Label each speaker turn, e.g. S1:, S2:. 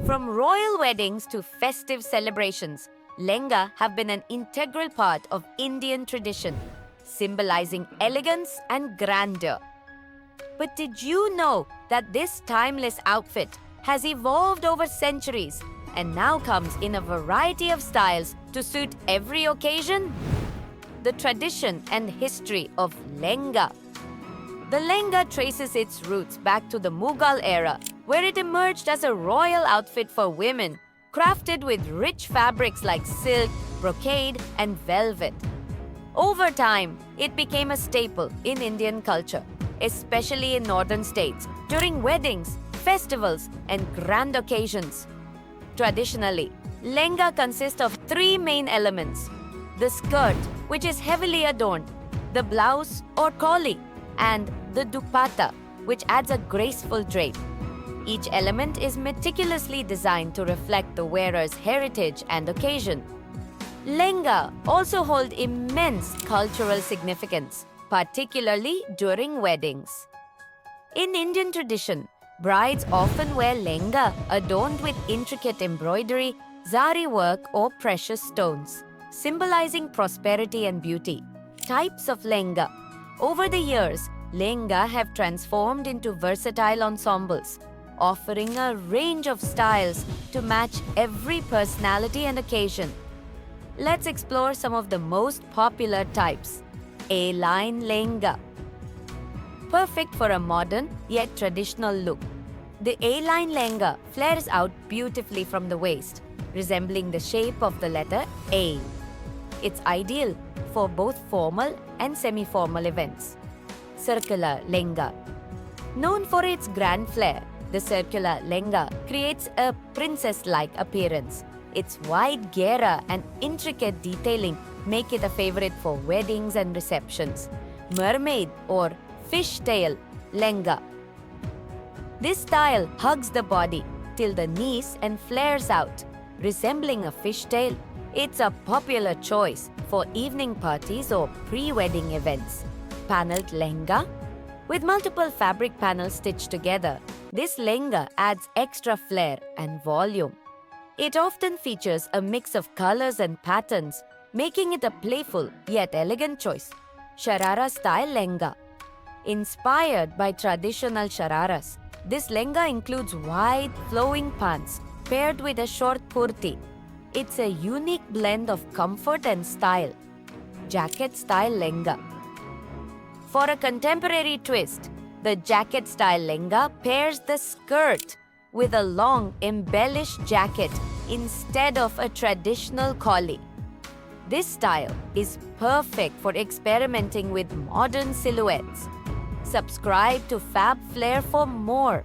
S1: From royal weddings to festive celebrations, lehenga have been an integral part of Indian tradition, symbolizing elegance and grandeur. But did you know that this timeless outfit has evolved over centuries and now comes in a variety of styles to suit every occasion? The tradition and history of lehenga. The lehenga traces its roots back to the Mughal era, where it emerged as a royal outfit for women, crafted with rich fabrics like silk, brocade, and velvet. Over time, it became a staple in Indian culture, especially in northern states, during weddings, festivals, and grand occasions. Traditionally, lehenga consists of three main elements: the skirt, which is heavily adorned, the blouse or choli, and the dupatta, which adds a graceful drape. Each element is meticulously designed to reflect the wearer's heritage and occasion. Lehenga also hold immense cultural significance, particularly during weddings. In Indian tradition, brides often wear lehenga adorned with intricate embroidery, zari work, or precious stones, symbolizing prosperity and beauty. Types of lehenga. Over the years, lehenga have transformed into versatile ensembles, offering a range of styles to match every personality and occasion. Let's explore some of the most popular types. A-line lehenga. Perfect for a modern yet traditional look. The A-line lehenga flares out beautifully from the waist, resembling the shape of the letter A. It's ideal for both formal and semi-formal events. Circular lehenga. Known for its grand flair, the circular lehenga creates a princess-like appearance. Its wide ghera and intricate detailing make it a favorite for weddings and receptions. Mermaid or fishtail lehenga. This style hugs the body till the knees and flares out, resembling a fishtail. It's a popular choice for evening parties or pre-wedding events. Panelled lehenga. With multiple fabric panels stitched together, this lehenga adds extra flair and volume. It often features a mix of colors and patterns, making it a playful yet elegant choice. Sharara style lehenga. Inspired by traditional shararas, this lehenga includes wide, flowing pants paired with a short kurti. It's a unique blend of comfort and style. Jacket style lehenga. For a contemporary twist, the jacket style lehenga pairs the skirt with a long, embellished jacket instead of a traditional choli. This style is perfect for experimenting with modern silhouettes. Subscribe to Fab Flair for more.